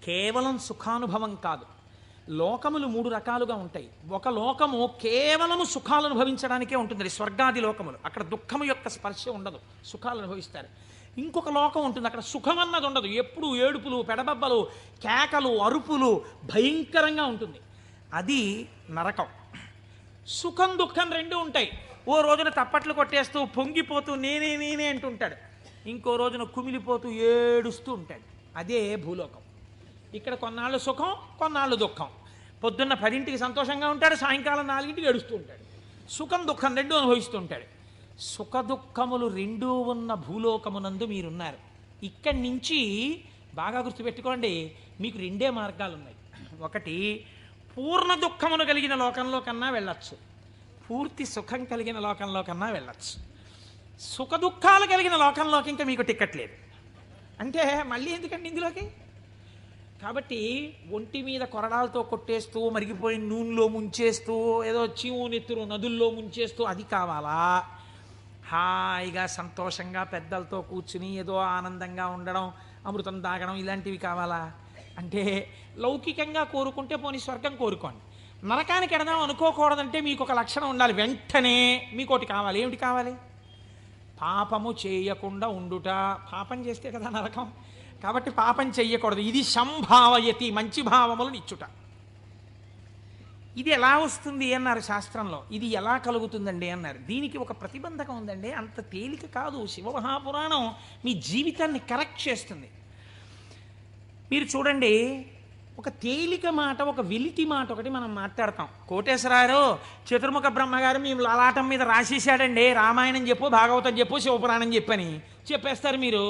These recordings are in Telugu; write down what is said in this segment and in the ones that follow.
కేవలం సుఖానుభవం కాదు. లోకములు 3 రకాలుగా ఉంటాయి. ఒక లోకము కేవలము సుఖాలు అనుభవించడానికే ఉంటుంది, స్వర్గాది లోకములు. అక్కడ దుఃఖము యొక్క స్పర్శ ఉండదు, సుఖాలు అనుభవిస్తారు. ఇంకొక లోకం ఉంటుంది, అక్కడ సుఖం అన్నది ఉండదు, ఎప్పుడు ఏడుపులు, పెడబబ్బలు, కేకలు, అరుపులు, భయంకరంగా ఉంటుంది. అది నరకం. సుఖం దుఃఖం 2 ఉంటాయి. ఓ రోజున తప్పట్లు కొట్టేస్తూ పొంగిపోతూ నేనే నేనే అంటుంటాడు, ఇంకో రోజున కుమిలిపోతూ ఏడుస్తూ ఉంటాడు. అదే భూలోకం. ఇక్కడ కొన్నాళ్ళు సుఖం, కొన్నాళ్ళు దుఃఖం. పొద్దున్న 10ంటికి సంతోషంగా ఉంటాడు, సాయంకాలం 4ంటికి ఏడుస్తూ ఉంటాడు. సుఖం దుఃఖం 2 అనుభవిస్తూ ఉంటాడు. సుఖ దుఃఖములు 2 ఉన్న భూలోకమునందు మీరున్నారు. ఇక్కడి నుంచి బాగా గుర్తుపెట్టుకోండి, మీకు 2 మార్గాలు ఉన్నాయి. ఒకటి, పూర్ణ దుఃఖమును కలిగిన లోకంలో కన్నా వెళ్ళచ్చు, పూర్తి సుఖం కలిగిన లోకంలో కన్నా వెళ్ళచ్చు. సుఖ దుఃఖాలు కలిగిన లోకంలోకి ఇంకా మీకు టికెట్ లేదు. అంటే మళ్ళీ ఎందుకండి ఇందులోకి? కాబట్టి ఒంటి మీద కొరడాలతో కొట్టేస్తూ, మరిగిపోయిన నూనెలో ముంచేస్తూ, ఏదో చీము నెత్తురు నదుల్లో ముంచేస్తూ అది కావాలా? హాయిగా సంతోషంగా పెద్దలతో కూర్చుని ఏదో ఆనందంగా ఉండడం, అమృతం తాగడం, ఇలాంటివి కావాలా? అంటే లౌకికంగా కోరుకుంటే పోనీ స్వర్గం కోరుకోండి. నరకానికి ఎడదాం అనుకోకూడదంటే మీకు ఒక లక్షణం ఉండాలి. వెంటనే మీకోటి కావాలి. ఏమిటి కావాలి? పాపము చేయకుండా ఉండుట. పాపం చేస్తే కదా నరకం. కాబట్టి పాపం చెయ్యకూడదు. ఇది సంభావయతి, మంచి భావములను ఇచ్చుట. ఇది ఎలా వస్తుంది అన్నారు శాస్త్రంలో. ఇది ఎలా కలుగుతుందండి అన్నారు. దీనికి ఒక ప్రతిబంధకం ఉందండి, అంత తేలిక కాదు. శివమహాపురాణం మీ జీవితాన్ని కరెక్ట్ చేస్తుంది. మీరు చూడండి, ఒక తేలిక మాట, ఒక వెలితి మాట ఒకటి మనం మాట్లాడతాం. కోటేశ్వరారు చతుర్ముఖ బ్రహ్మగారు మీ లలాటం మీద రాసేసాడండి, రామాయణం చెప్పు, భాగవతం చెప్పు, శివపురాణం చెప్పని చెప్పేస్తారు మీరు.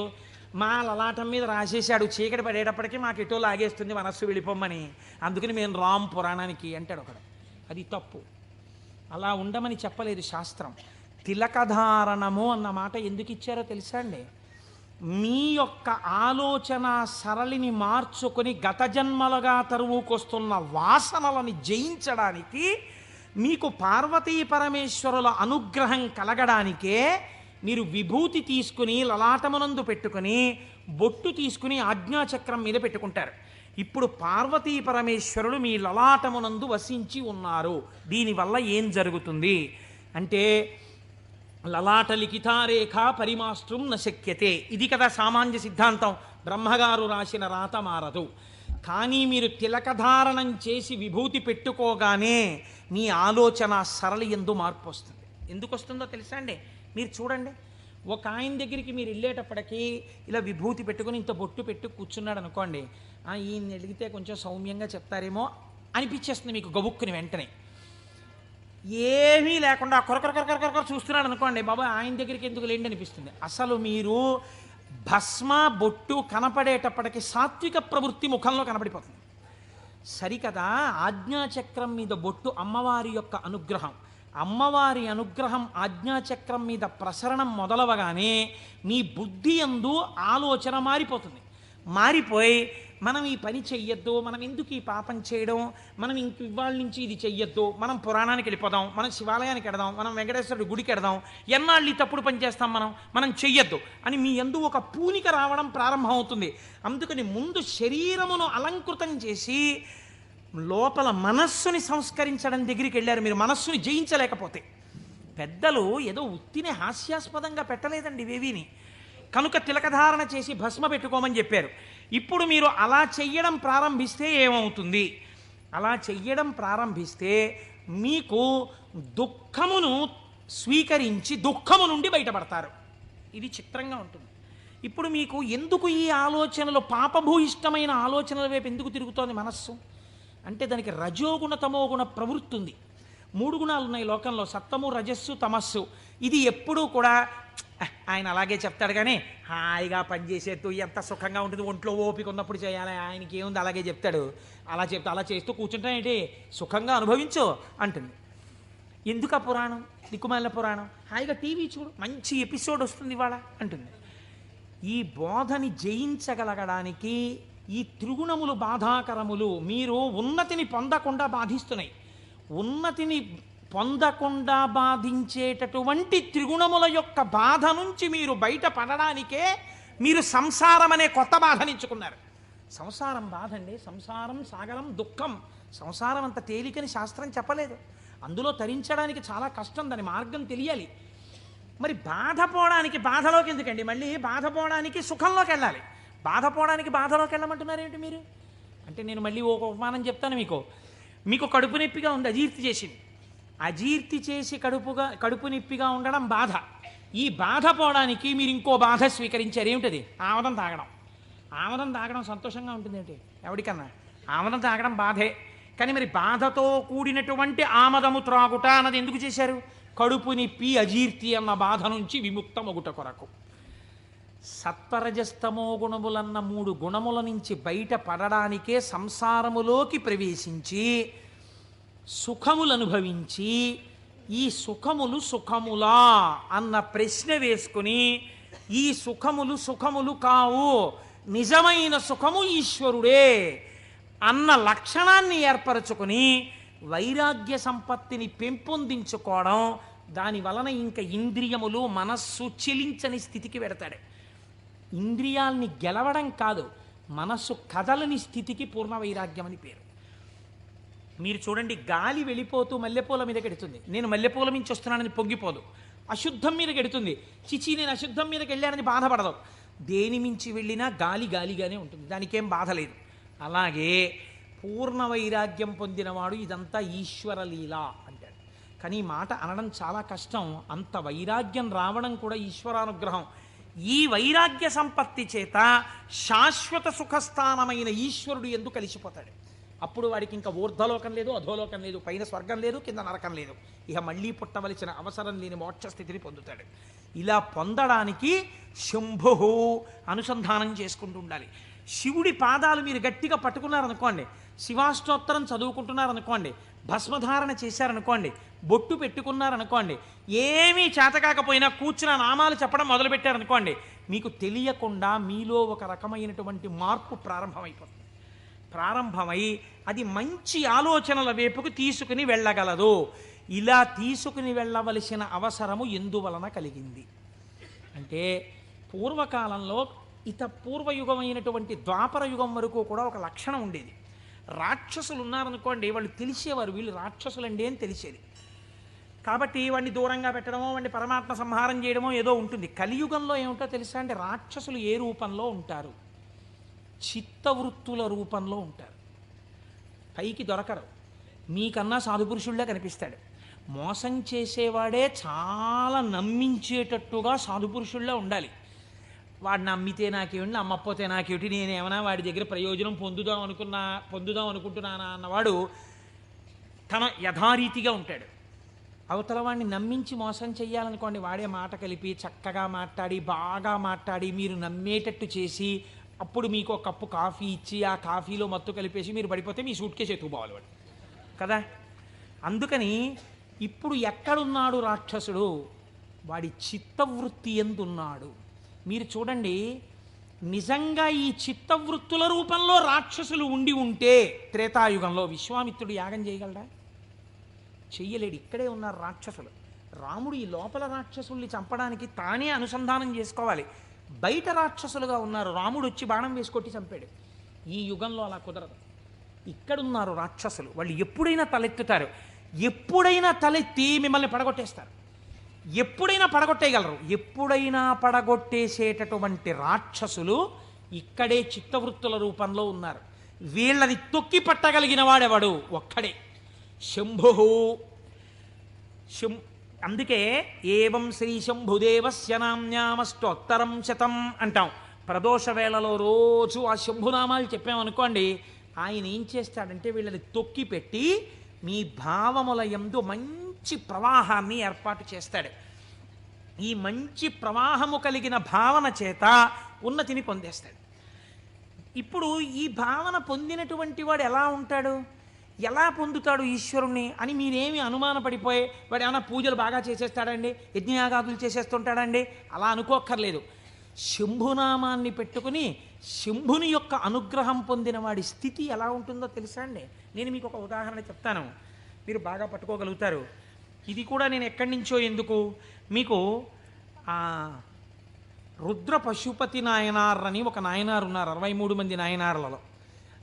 మా లలాటం మీద రాసేసాడు, చీకటి పడేటప్పటికీ మాకు ఎటో లాగేస్తుంది మనస్సు వెళ్ళిపోమ్మని, అందుకని మేము రామ్ పురాణానికి అంటాడు ఒకడు. అది తప్పు. అలా ఉండమని చెప్పలేదు శాస్త్రం. తిలకధారణము అన్న మాట ఎందుకు ఇచ్చారో తెలుసా అండి? మీ యొక్క ఆలోచన సరళిని మార్చుకొని గత జన్మలుగా తరువుకొస్తున్న వాసనలని జయించడానికి, మీకు పార్వతీ పరమేశ్వరుల అనుగ్రహం కలగడానికే మీరు విభూతి తీసుకుని లలాటమునందు పెట్టుకుని, బొట్టు తీసుకుని ఆజ్ఞాచక్రం మీద పెట్టుకుంటారు. ఇప్పుడు పార్వతీ పరమేశ్వరులు మీ లలాటమునందు వసించి ఉన్నారు. దీనివల్ల ఏం జరుగుతుంది అంటే, లలాట లిఖితారేఖ పరిమాస్త్రం నశక్యతే, ఇది కదా సామాన్య సిద్ధాంతం. బ్రహ్మగారు రాసిన రాత మారదు. కానీ మీరు తిలకధారణం చేసి విభూతి పెట్టుకోగానే మీ ఆలోచన సరళి ఎందు మార్పు వస్తుంది. ఎందుకు వస్తుందో తెలుసా అండి? మీరు చూడండి, ఒక ఆయన దగ్గరికి మీరు వెళ్ళేటప్పటికీ ఇలా విభూతి పెట్టుకుని ఇంత బొట్టు పెట్టు కూర్చున్నాడు అనుకోండి, ఈయన అడిగితే కొంచెం సౌమ్యంగా చెప్తారేమో అనిపించేస్తుంది మీకు గబుక్కుని వెంటనే. ఏమీ లేకుండా కొరకొర చూస్తున్నాడు అనుకోండి, బాబా ఆయన దగ్గరికి ఎందుకు లేండి అనిపిస్తుంది. అసలు మీరు భస్మ బొట్టు కనపడేటప్పటికి సాత్విక ప్రవృత్తి ముఖంలో కనపడిపోతుంది. సరికదా, ఆజ్ఞాచక్రం మీద బొట్టు అమ్మవారి యొక్క అనుగ్రహం. అమ్మవారి అనుగ్రహం ఆజ్ఞాచక్రం మీద ప్రసరణం మొదలవగానే మీ బుద్ధి యందు ఆలోచన మారిపోతుంది. మారిపోయి మనం ఈ పని చెయ్యొద్దు, మనం ఎందుకు ఈ పాపం చేయడం, మనం ఇంక ఇవాళ నుంచి ఇది చెయ్యొద్దు, మనం పురాణానికి వెళ్ళిపోదాం, మనం శివాలయానికి వెడదాం, మనం వెంకటేశ్వరుడి గుడికి వెడదాం, ఎన్నాళ్ళు ఈ తప్పుడు పని చేస్తాం, మనం చెయ్యొద్దు అని మీ యందు ఒక పూనిక రావడం ప్రారంభం అవుతుంది. అందుకని ముందు శరీరమును అలంకృతం చేసి లోపల మనస్సుని సంస్కరించడం దగ్గరికి వెళ్ళారు. మీరు మనస్సుని జయించలేకపోతే. పెద్దలు ఏదో ఉత్తిని హాస్యాస్పదంగా పెట్టలేదండి ఇవేవీని. కనుక తిలకధారణ చేసి భస్మ పెట్టుకోమని చెప్పారు. ఇప్పుడు మీరు అలా చెయ్యడం ప్రారంభిస్తే ఏమవుతుంది? అలా చెయ్యడం ప్రారంభిస్తే మీకు దుఃఖమును స్వీకరించి దుఃఖము నుండి బయటపడతారు. ఇది చిత్రంగా ఉంటుంది. ఇప్పుడు మీకు ఎందుకు ఈ ఆలోచనలు, పాపభూయిష్టమైన ఆలోచనల వైపు ఎందుకు తిరుగుతోంది మనస్సు అంటే, దానికి రజోగుణ తమోగుణ ప్రవృత్తి ఉంది. 3 గుణాలు ఉన్నాయి లోకంలో, సత్వము రజస్సు తమస్సు. ఇది ఎప్పుడూ కూడా ఆయన అలాగే చెప్తాడు కానీ హాయిగా పనిచేసేట్టు ఎంత సుఖంగా ఉంటుంది, ఒంట్లో ఓపిక ఉన్నప్పుడు చేయాలి, ఆయనకి ఏముంది అలాగే చెప్తాడు. అలా అలా చేస్తూ కూర్చుంటానేంటి, సుఖంగా అనుభవించు అంటుంది. ఎందుకు ఆ పురాణం, దిక్కుమాలిన పురాణం, హాయిగా టీవీ చూడు, మంచి ఎపిసోడ్ వస్తుంది ఇవాళ అంటుంది. ఈ బోధని జయించగలగడానికి ఈ త్రిగుణములు బాధాకరములు. మీరు ఉన్నతిని పొందకుండా బాధిస్తున్నాయి. ఉన్నతిని పొందకుండా బాధించేటటువంటి త్రిగుణముల యొక్క బాధ నుంచి మీరు బయటపడడానికే మీరు సంసారం అనే కొత్త బాధనించుకున్నారు. సంసారం బాధ అండి. సంసారం సాగరం దుఃఖం. సంసారం అంత తేలికని శాస్త్రం చెప్పలేదు. అందులో తరించడానికి చాలా కష్టం, దాని మార్గం తెలియాలి. మరి బాధపోవడానికి బాధలోకి ఎందుకండి, మళ్ళీ బాధపోవడానికి సుఖంలోకి వెళ్ళాలి. బాధపోవడానికి బాధలోకి వెళ్ళమంటున్నారేంటి మీరు అంటే, నేను మళ్ళీ ఒక ఉపమానం చెప్తాను మీకు కడుపు నొప్పిగా ఉంది, అజీర్తి చేసింది. అజీర్తి చేసి కడుపు నొప్పిగా ఉండడం బాధ. ఈ బాధ పోవడానికి మీరు ఇంకో బాధ స్వీకరించారు. ఏమిటది? ఆమదం తాగడం. ఆమదం తాగడం సంతోషంగా ఉంటుంది ఏంటి ఎవరికన్నా? ఆమదం తాగడం బాధే. కానీ మరి బాధతో కూడినటువంటి ఆమదము త్రాగుట అన్నది ఎందుకు చేశారు? కడుపు నొప్పి అజీర్తి అన్న బాధ నుంచి విముక్తమగుట కొరకు. సత్వరజస్తమో గుణములన్న 3 గుణముల నుంచి బయట పడడానికే సంసారములోకి ప్రవేశించి సుఖములు అనుభవించి, ఈ సుఖములు సుఖములా అన్న ప్రశ్న వేసుకుని, ఈ సుఖములు సుఖములు కావు, నిజమైన సుఖము ఈశ్వరుడే అన్న లక్షణాన్ని ఏర్పరచుకుని వైరాగ్య సంపత్తిని పెంపొందించుకోవడం, దాని వలన ఇంకా ఇంద్రియములు మనస్సు చెలించని స్థితికి పెడతాడు. ఇంద్రియాల్ని గెలవడం కాదు, మనస్సు కదలని స్థితికి పూర్ణ వైరాగ్యం అని పేరు. మీరు చూడండి, గాలి వెళ్ళిపోతూ మల్లెపూల మీద గెడుతుంది. నేను మల్లెపూల మించి వస్తున్నానని పొంగిపోదు. అశుద్ధం మీద గెడుతుంది. చిచి నేను అశుద్ధం మీదకి వెళ్ళానని బాధపడదు. దేని మించి వెళ్ళినా గాలి గాలిగానే ఉంటుంది, దానికేం బాధ లేదు. అలాగే పూర్ణ వైరాగ్యం పొందినవాడు ఇదంతా ఈశ్వర లీల అంటాడు. కానీ ఈ మాట అనడం చాలా కష్టం. అంత వైరాగ్యం రావడం కూడా ఈశ్వరానుగ్రహం. ఈ వైరాగ్య సంపత్తి చేత శాశ్వత సుఖస్థానమైన ఈశ్వరుడు ఎందుకు కలిసిపోతాడు. అప్పుడు వాడికి ఇంకా ఊర్ధ్వలోకం లేదు, అధోలోకం లేదు, పైన స్వర్గం లేదు, కింద నరకం లేదు. ఇక మళ్ళీ పుట్టవలసిన అవసరం లేని మోక్ష స్థితిని పొందుతాడు. ఇలా పొందడానికి శంభు అనుసంధానం చేసుకుంటూ ఉండాలి. శివుడి పాదాలు మీరు గట్టిగా పట్టుకున్నారనుకోండి, శివాష్టోత్తరం చదువుకుంటున్నారనుకోండి, భస్మధారణ చేశారనుకోండి, బొట్టు పెట్టుకున్నారనుకోండి, ఏమీ చేతకాకపోయినా కూర్చున్న నామాలు చెప్పడం మొదలుపెట్టారనుకోండి, మీకు తెలియకుండా మీలో ఒక రకమైనటువంటి మార్పు ప్రారంభమైపోతుంది. ప్రారంభమై అది మంచి ఆలోచనల వైపుకు తీసుకుని వెళ్ళగలదు. ఇలా తీసుకుని వెళ్ళవలసిన అవసరము ఎందువలన కలిగింది అంటే, పూర్వకాలంలో పూర్వయుగమైనటువంటి ద్వాపర యుగం వరకు కూడా ఒక లక్షణం ఉండేది. రాక్షసులు ఉన్నారనుకోండి, వాళ్ళు తెలిసేవారు వీళ్ళు రాక్షసులండి అని తెలిసేది. కాబట్టి వాడిని దూరంగా పెట్టడమో, వాడిని పరమాత్మ సంహారం చేయడమో ఏదో ఉంటుంది. కలియుగంలో ఏమిటో తెలుసా అంటే, రాక్షసులు ఏ రూపంలో ఉంటారు? చిత్తవృత్తుల రూపంలో ఉంటారు. పైకి దొరకరు. మీకన్నా సాధుపురుషుళ్ళే కనిపిస్తాడు. మోసం చేసేవాడే చాలా నమ్మించేటట్టుగా సాధుపురుషుల్లో ఉండాలి. వాడు నమ్మితే నాకేమిటి, నమ్మకపోతే నాకేమిటి, నేనేమన్నా వాడి దగ్గర ప్రయోజనం పొందుదాం అనుకుంటున్నానా అన్నవాడు తన యథారీతిగా ఉంటాడు. అవతల వాడిని నమ్మించి మోసం చెయ్యాలనుకోండి, వాడే మాట కలిపి చక్కగా మాట్లాడి బాగా మాట్లాడి మీరు నమ్మేటట్టు చేసి అప్పుడు మీకు ఒక కప్పు కాఫీ ఇచ్చి ఆ కాఫీలో మత్తు కలిపేసి మీరు పడిపోతే మీ సూట్ కేసు ఎత్తుకుపోవాలి వాడు కదా. అందుకని ఇప్పుడు ఎక్కడున్నాడు రాక్షసుడు? వాడి చిత్తవృత్తి ఎందున్నాడు? మీరు చూడండి, నిజంగా ఈ చిత్తవృత్తుల రూపంలో రాక్షసులు ఉండి ఉంటే త్రేతాయుగంలో విశ్వామిత్రుడు యాగం చేయగలడా? చెయ్యలేడు. ఇక్కడే ఉన్నారు రాక్షసులు. రాముడు ఈ లోపల రాక్షసుల్ని చంపడానికి తానే అనుసంధానం చేసుకోవాలి. బయట రాక్షసులుగా ఉన్నారు. రాముడు వచ్చి బాణం వేసి కొట్టి చంపాడు. ఈ యుగంలో అలా కుదరదు. ఇక్కడున్నారు రాక్షసులు. వాళ్ళు ఎప్పుడైనా తలెత్తుతారు. ఎప్పుడైనా తలెత్తి మిమ్మల్ని పడగొట్టేస్తారు. ఎప్పుడైనా పడగొట్టేయగలరు. ఎప్పుడైనా పడగొట్టేసేటటువంటి రాక్షసులు ఇక్కడే చిత్తవృత్తుల రూపంలో ఉన్నారు. వీళ్ళని తొక్కి పట్టగలిగిన వాడెవడు? ఒక్కడే, శంభు. అందుకే ఏవం శ్రీ శంభుదేవస్య నామ్యామష్టోత్తరం శతం అంటాం. ప్రదోష వేళలో రోజు ఆ శంభునామాలు చెప్పామనుకోండి, ఆయన ఏం చేస్తాడంటే వీళ్ళని తొక్కి పెట్టి మీ భావముల యందు మంచి ప్రవాహాన్ని ఏర్పాటు చేస్తాడు. ఈ మంచి ప్రవాహము కలిగిన భావన చేత ఉన్నతిని పొందేస్తాడు. ఇప్పుడు ఈ భావన పొందినటువంటి వాడు ఎలా ఉంటాడు? ఎలా పొందుతాడు ఈశ్వరుణ్ణి అని మీరేమి అనుమానపడిపోయి, వాడు ఏమైనా పూజలు బాగా చేసేస్తాడండి, యజ్ఞయాగాదులు చేసేస్తుంటాడండి అలా అనుకోక్కర్లేదు. శంభునామాన్ని పెట్టుకుని శంభుని యొక్క అనుగ్రహం పొందిన వాడి స్థితి ఎలా ఉంటుందో తెలుసా అండి? నేను మీకు ఒక ఉదాహరణ చెప్తాను, మీరు బాగా రుద్ర పశుపతి నాయనార్ అని ఒక నాయనారు ఉన్నారు 63 మంది నాయనార్లలో.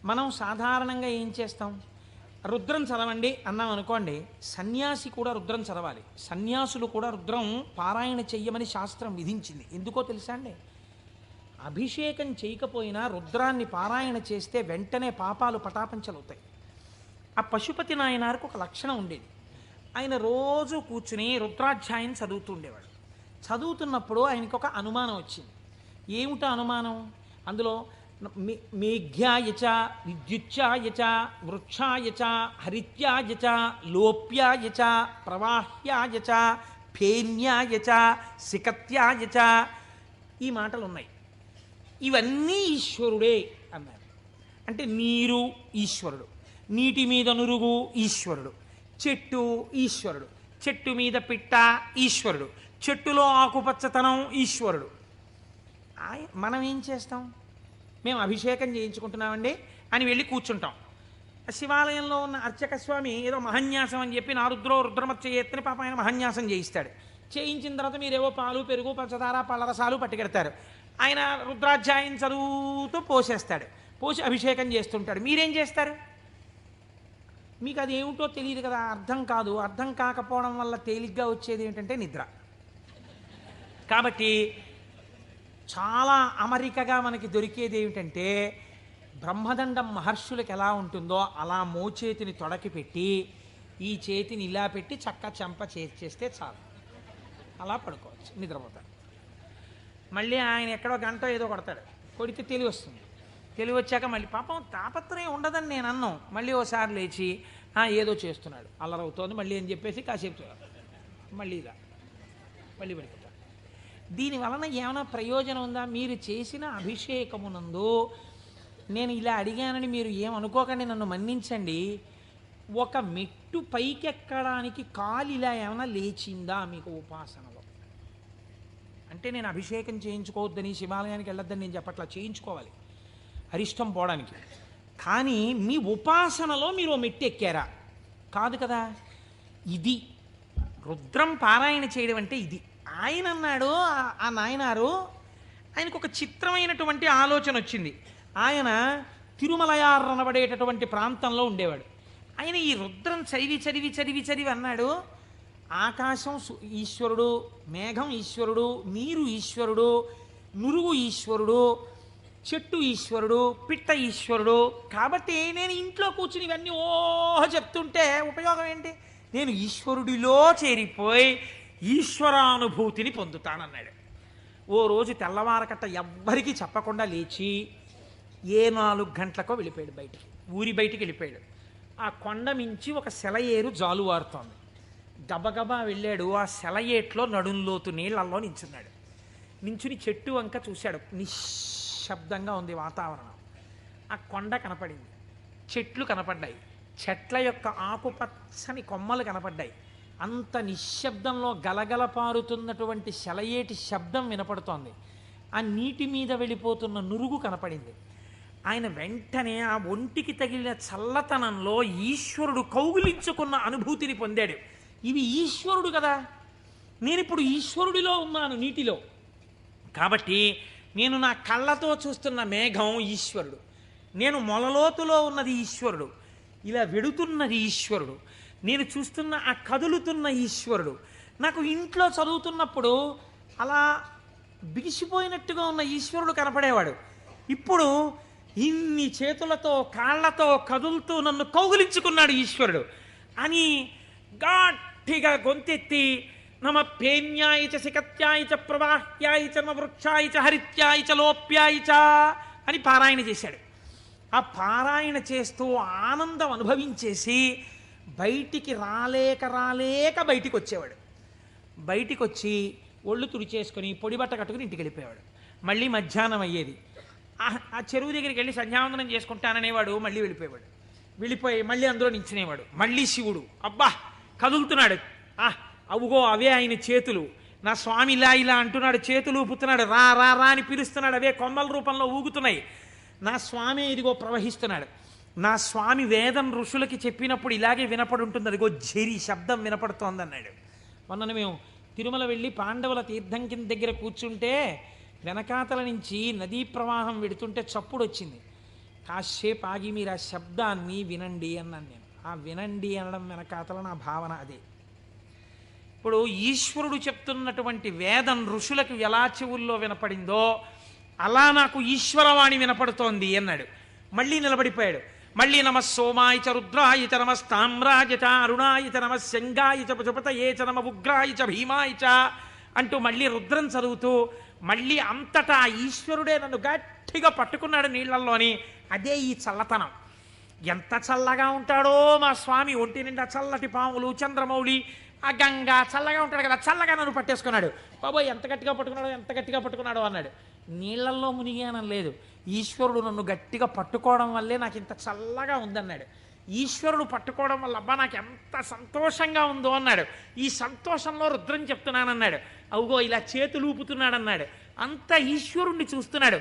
మనం సాధారణంగా ఏం చేస్తాం, రుద్రం చదవండి అన్నాం అనుకోండి, సన్యాసి కూడా రుద్రం చదవాలి. సన్యాసులు కూడా రుద్రం పారాయణ చెయ్యమని శాస్త్రం విధించింది. ఎందుకో తెలుసా అండి? అభిషేకం చేయకపోయినా రుద్రాన్ని పారాయణ చేస్తే వెంటనే పాపాలు పటాపంచలవుతాయి. ఆ పశుపతి నాయనారికి ఒక లక్షణం ఉండేది. ఆయన రోజు కూర్చుని రుద్రాధ్యాయం చదువుతూ ఉండేవాడు. చదువుతున్నప్పుడు ఆయనకి ఒక అనుమానం వచ్చింది. ఏమిటా అనుమానం? అందులో మేఘ్యాయచ విద్యుచ్ఛాయచ వృక్షాయచ హరిత్యాయచ లోప్యాయచ ప్రవాహ్యాయచ ఫేన్యాయచ సికత్యాయచ ఈ మాటలు ఉన్నాయి. ఇవన్నీ ఈశ్వరుడే అన్నారు. అంటే నీరు ఈశ్వరుడు, నీటి మీద నురుగు ఈశ్వరుడు, చెట్టు ఈశ్వరుడు, చెట్టు మీద పిట్ట ఈశ్వరుడు, చెట్టులో ఆకుపచ్చతనం ఈశ్వరుడు. మనం ఏం చేస్తాం? మేము అభిషేకం చేయించుకుంటున్నామండి అని వెళ్ళి కూర్చుంటాం. శివాలయంలో ఉన్న అర్చక స్వామి ఏదో మహన్యాసం అని చెప్పి రుద్రమచ్చ ఎత్తని పాప ఆయన మహన్యాసం చేయిస్తాడు. చేయించిన తర్వాత మీరేవో పాలు పెరుగు పంచదార పళ్ళరసాలు పట్టుకెడతారు. ఆయన రుద్రాధ్యాయం చదువుతూ పోసేస్తాడు. పోసి అభిషేకం చేస్తుంటాడు. మీరేం చేస్తారు? మీకు అది ఏమిటో తెలియదు కదా, అర్థం కాదు. అర్థం కాకపోవడం వల్ల తేలిగ్గా వచ్చేది ఏంటంటే నిద్ర. కాబట్టి చాలా అమరికగా మనకి దొరికేది ఏమిటంటే, బ్రహ్మదండం మహర్షులకు ఎలా ఉంటుందో అలా మోచేతిని తొడకి పెట్టి ఈ చేతిని ఇలా పెట్టి చక్క చెంప చేస్తే చాలు, అలా పడుకోవచ్చు, నిద్రపోతాడు. మళ్ళీ ఆయన ఎక్కడో గంట ఏదో కొడతాడు, కొడితే తెలివి వస్తుంది. తెలివి వచ్చాక మళ్ళీ పాపం తాపత్రయం ఉండదని నేను అన్నాం. మళ్ళీ ఓసారి లేచి ఏదో చేస్తున్నాడు, అల్లరవుతోంది మళ్ళీ అని చెప్పేసి కాసేపు మళ్ళీ ఇలా మళ్ళీ పడిపోతాడు. దీని వలన ఏమైనా ప్రయోజనం ఉందా? మీరు చేసిన అభిషేకమునందు నేను ఇలా అడిగానని మీరు ఏమనుకోకండి, నన్ను మన్నించండి. ఒక మెట్టు పైకెక్కడానికి కాలు ఇలా ఏమైనా లేచిందా మీకు ఉపాసనలో? అంటే నేను అభిషేకం చేయించుకోవద్దని, శివాలయానికి వెళ్ళొద్దని నేను చెప్పట్లా, చేయించుకోవాలి అరిష్టం పోవడానికి. కానీ మీ ఉపాసనలో మీరు ఓ మెట్టు ఎక్కారా? కాదు కదా. ఇది రుద్రం పారాయణ చేయడం అంటే ఇది. ఆయన అన్నాడు, ఆ నాయనారు, ఆయనకు ఒక చిత్రమైనటువంటి ఆలోచన వచ్చింది. ఆయన తిరుమలయార్ అనబడేటటువంటి ప్రాంతంలో ఉండేవాడు. ఆయన ఈ రుద్రం చదివి చదివి చదివి చదివి అన్నాడు, ఆకాశం ఈశ్వరుడు, మేఘం ఈశ్వరుడు, నీరు ఈశ్వరుడు, నురుగు ఈశ్వరుడు, చెట్టు ఈశ్వరుడు, పిట్ట ఈశ్వరుడు. కాబట్టి నేను ఇంట్లో కూర్చుని ఇవన్నీ చెప్తుంటే ఉపయోగం ఏంటి? నేను ఈశ్వరుడిలో చేరిపోయి ఈశ్వరానుభూతిని పొందుతానన్నాడు. ఓ రోజు తెల్లవారకట్ట ఎవ్వరికీ చెప్పకుండా లేచి 4 గంటలకో వెళ్ళిపోయాడు బయటికి, ఊరి బయటికి వెళ్ళిపోయాడు. ఆ కొండ మించి ఒక సెలయేరు జాలువారుతోంది. గబగబా వెళ్ళాడు. ఆ సెలయేట్లో నడుంలోతు నీళ్లలో నించున్నాడు. నించుని చెట్టు వంక చూశాడు. నిశ్శబ్దంగా ఉంది వాతావరణం. ఆ కొండ కనపడింది, చెట్లు కనపడ్డాయి, చెట్ల యొక్క ఆకుపచ్చని కొమ్మలు కనపడ్డాయి. అంత నిశ్శబ్దంలో గలగల పారుతున్నటువంటి సెలయేటి శబ్దం వినపడుతోంది. ఆ నీటి మీద వెళ్ళిపోతున్న నురుగు కనపడింది. ఆయన వెంటనే ఆ ఒంటికి తగిలిన చల్లతనంలో ఈశ్వరుడు కౌగిలించుకున్న అనుభూతిని పొందాడు. ఇవి ఈశ్వరుడు కదా, నేనిప్పుడు ఈశ్వరుడిలో ఉన్నాను నీటిలో. కాబట్టి నేను నా కళ్ళతో చూస్తున్న మేఘం ఈశ్వరుడు, నేను మొలలోతులో ఉన్నది ఈశ్వరుడు, ఇలా వెడుతున్నది ఈశ్వరుడు, నేను చూస్తున్న ఆ కదులుతున్న ఈశ్వరుడు. నాకు ఇంట్లో చదువుతున్నప్పుడు అలా బిగిసిపోయినట్టుగా ఉన్న ఈశ్వరుడు కనపడేవాడు. ఇప్పుడు ఇన్ని చేతులతో కాళ్లతో కదులుతూ నన్ను కౌగిలించుకున్నాడు ఈశ్వరుడు అని గట్టిగా గొంతెత్తి నమ పేన్యాయచ సికత్యాయచ ప్రవాహ్యాయచ నమ వృక్షాయచ హరిత్యాయచ లోప్యాయచ అని పారాయణ చేశాడు. ఆ పారాయణ చేస్తూ ఆనందం అనుభవించేసి బయటికి రాలేక బయటికి వచ్చేవాడు. బయటికి వచ్చి ఒళ్ళు తుడిచేసుకొని పొడి బట్ట కట్టుకుని ఇంటికి వెళ్ళిపోయేవాడు. మళ్ళీ మధ్యాహ్నం అయ్యేది. ఆ చెరువు దగ్గరికి వెళ్ళి సంధ్యావందనం చేసుకుంటాననేవాడు. మళ్ళీ వెళ్ళిపోయి మళ్ళీ అందులో నించునేవాడు. మళ్ళీ శివుడు అబ్బా కదులుతున్నాడు. అవుగో అవే ఆయన చేతులు, నా స్వామి ఇలా ఇలా అంటున్నాడు, చేతులు ఊపుతున్నాడు, రా రా రా అని పిలుస్తున్నాడు, అవే కొమ్మల రూపంలో ఊగుతున్నాయి. నా స్వామి ఇదిగో ప్రవహిస్తున్నాడు. నా స్వామి వేదం ఋషులకి చెప్పినప్పుడు ఇలాగే వినపడి ఉంటుంది, అదిగో ఝరి శబ్దం వినపడుతోంది అన్నాడు. మొన్న మేము తిరుమల వెళ్ళి పాండవుల తీర్థం కింద దగ్గర కూర్చుంటే వెనకాతల నుంచి నదీ ప్రవాహం వెడుతుంటే చప్పుడు వచ్చింది. కాసేపు ఆగి మీరు ఆ శబ్దాన్ని వినండి అన్నాను నేను. ఆ వినండి అనడం వెనకాతల నా భావన అదే. ఇప్పుడు ఈశ్వరుడు చెప్తున్నటువంటి వేదం ఋషులకు ఎలా చెవుల్లో వినపడిందో అలా నాకు ఈశ్వరవాణి వినపడుతోంది అన్నాడు. మళ్ళీ నిలబడిపోయాడు. మళ్ళీ నమ సోమాయ చ రుద్రాయ చ నమస్తామ్రాయ చ అరుణాయ చ నమ శంగాయ చ పశుపతయే చ నమ ఉగ్రాయ చ భీమాయ చ అంటూ మళ్ళీ రుద్రం చదువుతూ మళ్ళీ అంతటా ఈశ్వరుడే నన్ను గట్టిగా పట్టుకున్నాడు నీళ్లల్లోని. అదే ఈ చల్లతనం. ఎంత చల్లగా ఉంటాడో మా స్వామి. ఒంటి నిండా చల్లటి పాములు, చంద్రమౌళి, ఆ గంగ చల్లగా ఉంటాడు కదా, చల్లగా నన్ను పట్టేసుకున్నాడు. బాబోయ్ ఎంత గట్టిగా పట్టుకున్నాడో, ఎంత గట్టిగా పట్టుకున్నాడో అన్నాడు. నీళ్లల్లో మునిగానం లేదు, ఈశ్వరుడు నన్ను గట్టిగా పట్టుకోవడం వల్లే నాకు ఇంత చల్లగా ఉందన్నాడు. ఈశ్వరుడు పట్టుకోవడం వల్ల అబ్బా నాకు ఎంత సంతోషంగా ఉందో అన్నాడు. ఈ సంతోషంలో రుద్రం చెప్తున్నానన్నాడు. అవుగో ఇలా చేతులు ఊపుతున్నాడన్నాడు. అంత ఈశ్వరుణ్ణి చూస్తున్నాడు.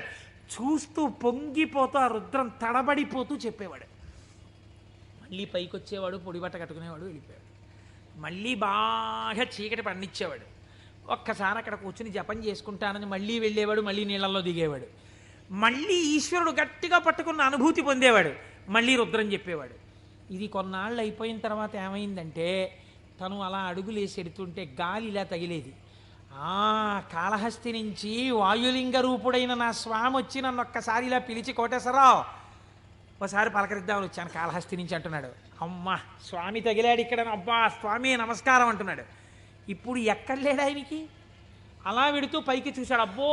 చూస్తూ పొంగిపోతూ ఆ రుద్రం తడబడిపోతూ చెప్పేవాడు. మళ్ళీ పైకి వచ్చేవాడు, పొడిబట్ట కట్టుకునేవాడు, వెళ్ళిపోయాడు. మళ్ళీ బాగా చీకటి పండించేవాడు. ఒక్కసారి అక్కడ కూర్చుని జపం చేసుకుంటానని మళ్ళీ వెళ్ళేవాడు, మళ్ళీ నీళ్ళల్లో దిగేవాడు. మళ్ళీ ఈశ్వరుడు గట్టిగా పట్టుకున్న అనుభూతి పొందేవాడు. మళ్ళీ రుద్రం చెప్పేవాడు. ఇది కొన్నాళ్ళు అయిపోయిన తర్వాత ఏమైందంటే తను అలా అడుగులేసి ఎడుతుంటే గాలి ఇలా తగిలేది. కాళహస్తి నుంచి వాయులింగ రూపుడైన నా స్వామి వచ్చి నన్ను ఒక్కసారి ఇలా పిలిచి కోటేశ్వరరావు ఒకసారి పలకరిద్దామని వచ్చాను కాళహస్తి నుంచి అంటున్నాడు. అమ్మ స్వామి తగిలాడు ఇక్కడ, అబ్బా స్వామి నమస్కారం అంటున్నాడు. ఇప్పుడు ఎక్కడ లేడు ఆయనకి. అలా వెడుతూ పైకి చూశాడు. అబ్బో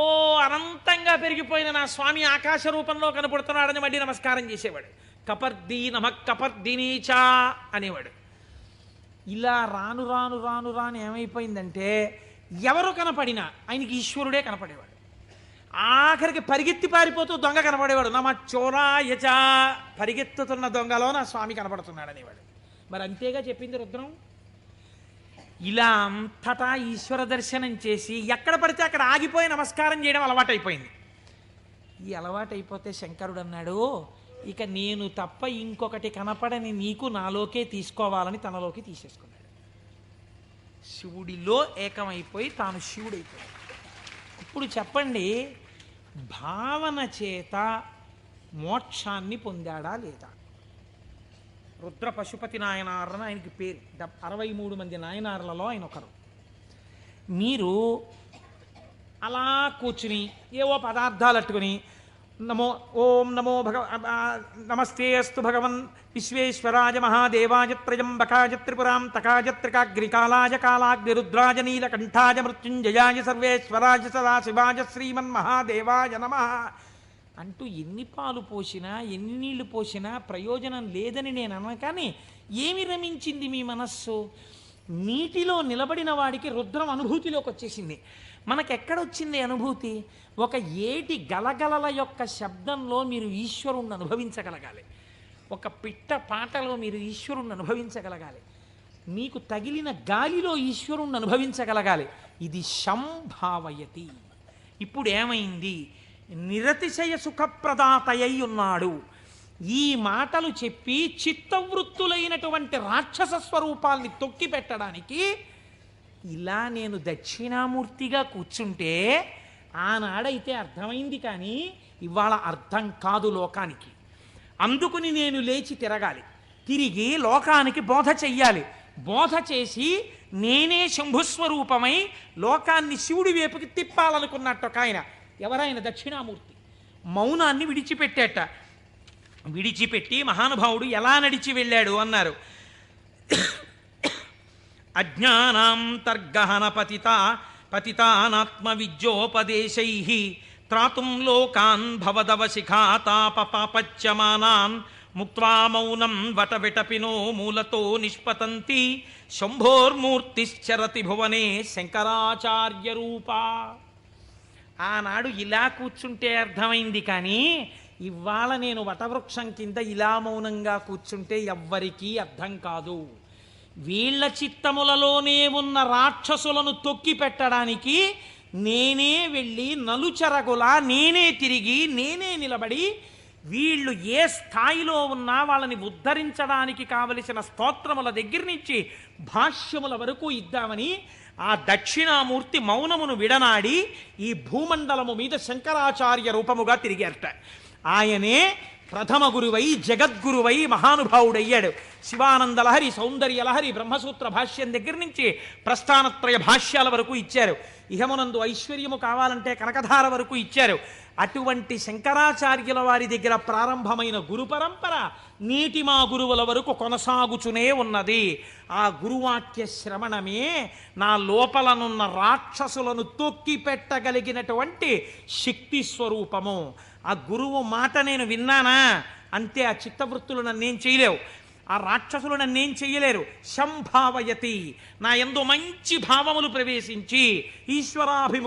అనంతంగా పెరిగిపోయిన నా స్వామి ఆకాశ రూపంలో కనపడుతున్నాడని మళ్ళీ నమస్కారం చేసేవాడు. కపర్ది నమ కపర్దినీచా అనేవాడు. ఇలా రాను రాను రాను రాను ఏమైపోయిందంటే ఎవరు కనపడినా ఆయనకి ఈశ్వరుడే కనపడేవాడు. ఆఖరికి పరిగెత్తి పారిపోతూ దొంగ కనపడేవాడు. నమ చోరాయచ, పరిగెత్తుతున్న దొంగలో నా స్వామి కనపడుతున్నాడు అనేవాడు. మరి అంతేగా చెప్పింది రుద్రం. ఇలా అంతటా ఈశ్వర దర్శనం చేసి ఎక్కడ పడితే అక్కడ ఆగిపోయి నమస్కారం చేయడం అలవాటైపోయింది. ఈ అలవాటైపోతే శంకరుడు అన్నాడు, ఇక నేను తప్ప ఇంకొకటి కనపడని నీకు నాలోకే తీసుకోవాలని తనలోకి తీసేసుకున్నాడు. శివుడిలో ఏకమైపోయి తాను శివుడైపోయాడు. ఇప్పుడు చెప్పండి, భావన చేత మోక్షాన్ని పొందాడా లేదా? రుద్ర పశుపతి నాయనారని ఆయనకి పేరు. 63 మంది నాయనార్లలో ఆయన ఒకరు. మీరు అలా కూర్చుని ఏవో పదార్థాలు అట్టుకుని నమో ఓం నమో నమస్తే అస్తు భగవన్ విశ్వేశ్వరాయ మహాదేవాయ త్రయంబకాయ త్రిపురాం తకాయ త్రికాగ్నికాలాయ కాలాగ్నిరుద్రాయ నీలకంఠాయ మృత్యుంజయాయ సర్వేశ్వరాయ సదాశివాయ శ్రీమన్మహాదేవాయ నమః అంటూ ఎన్ని పాలు పోసినా ఎన్ని నీళ్లు పోసినా ప్రయోజనం లేదని నేను అన్నా. కానీ ఏమి రమించింది మీ మనస్సు? నీటిలో నిలబడిన వాడికి రుద్రం అనుభూతిలోకి వచ్చేసింది. మనకెక్కడొచ్చింది అనుభూతి? ఒక ఏటి గలగలల యొక్క శబ్దంలో మీరు ఈశ్వరుణ్ణి అనుభవించగలగాలి. ఒక పిట్ట పాటలో మీరు ఈశ్వరుణ్ణి అనుభవించగలగాలి. మీకు తగిలిన గాలిలో ఈశ్వరుణ్ణి అనుభవించగలగాలి. ఇది సంభావయతి. ఇప్పుడు ఏమైంది? నిరతిశయ సుఖప్రదాతయ్యి ఉన్నాడు. ఈ మాటలు చెప్పి చిత్తవృత్తులైనటువంటి రాక్షస స్వరూపాల్ని తొక్కి పెట్టడానికి ఇలా నేను దక్షిణామూర్తిగా కూర్చుంటే ఆనాడైతే అర్థమైంది, కానీ ఇవాళ అర్థం కాదు లోకానికి. అందుకుని నేను లేచి తిరగాలి, తిరిగి లోకానికి బోధ చెయ్యాలి. బోధ చేసి నేనే శంభుస్వరూపమై లోకాన్ని శివుడి వైపుకి తిప్పాలనుకున్నట్టు ఒక ఆయన. ఎవరైనా దక్షిణామూర్తి మౌనాన్ని విడిచిపెట్టేట. విడిచిపెట్టి మహానుభావుడు ఎలా నడిచి వెళ్ళాడు అన్నారు. అజ్ఞానాంతర్గహన పతితానాత్మ విద్యోపదేశై త్రాతుం లోకాన్ భవదవశిఖాతాపపాపచ్యమానాన్ ముక్త్వా మౌనం వటవిటపినో మూలతో నిష్పతంతి శంభోర్మూర్తిశ్చరతి భువనే శంకరాచార్య రూపా. ఆనాడు ఇలా కూర్చుంటే అర్థమైంది, కానీ ఇవాళ నేను వటవృక్షం కింద ఇలా మౌనంగా కూర్చుంటే ఎవ్వరికీ అర్థం కాదు. వీళ్ల చిత్తములలోనే ఉన్న రాక్షసులను తొక్కి పెట్టడానికి నేనే వెళ్ళి నలుచరగులా నేనే తిరిగి నేనే నిలబడి వీళ్ళు ఏ స్థాయిలో ఉన్నా వాళ్ళని ఉద్ధరించడానికి కావలసిన స్తోత్రముల దగ్గర నుంచి భాష్యముల వరకు ఇద్దామని ఆ దక్షిణామూర్తి మౌనమును విడనాడి ఈ భూమండలము మీద శంకరాచార్య రూపముగా తిరిగారట. ఆయనే ప్రథమ గురువై జగద్గురువై మహానుభావుడయ్యాడు. శివానందలహరి, సౌందర్యలహరి, బ్రహ్మసూత్ర భాష్యం దగ్గర నుంచి ప్రస్థానత్రయ భాష్యాల వరకు ఇచ్చారు. ఇహమునందు ఐశ్వర్యము కావాలంటే కనకధార వరకు ఇచ్చారు. అటువంటి శంకరాచార్యుల వారి దగ్గర ప్రారంభమైన గురు పరంపర నీటి మా గురువుల వరకు కొనసాగుచునే ఉన్నది. ఆ గురువాక్య శ్రవణమే నా లోపలనున్న రాక్షసులను తొక్కి పెట్టగలిగినటువంటి శక్తి స్వరూపము. ఆ గురువు మాట నేను విన్నానా అంతే. ఆ చిత్తవృత్తులు నన్నేం చేయలేవు, ఆ రాక్షసులు నన్నేం చెయ్యలేరు. సంభావయతి, నా యందు మంచి భావములు ప్రవేశించి ఈశ్వరాభిముఖ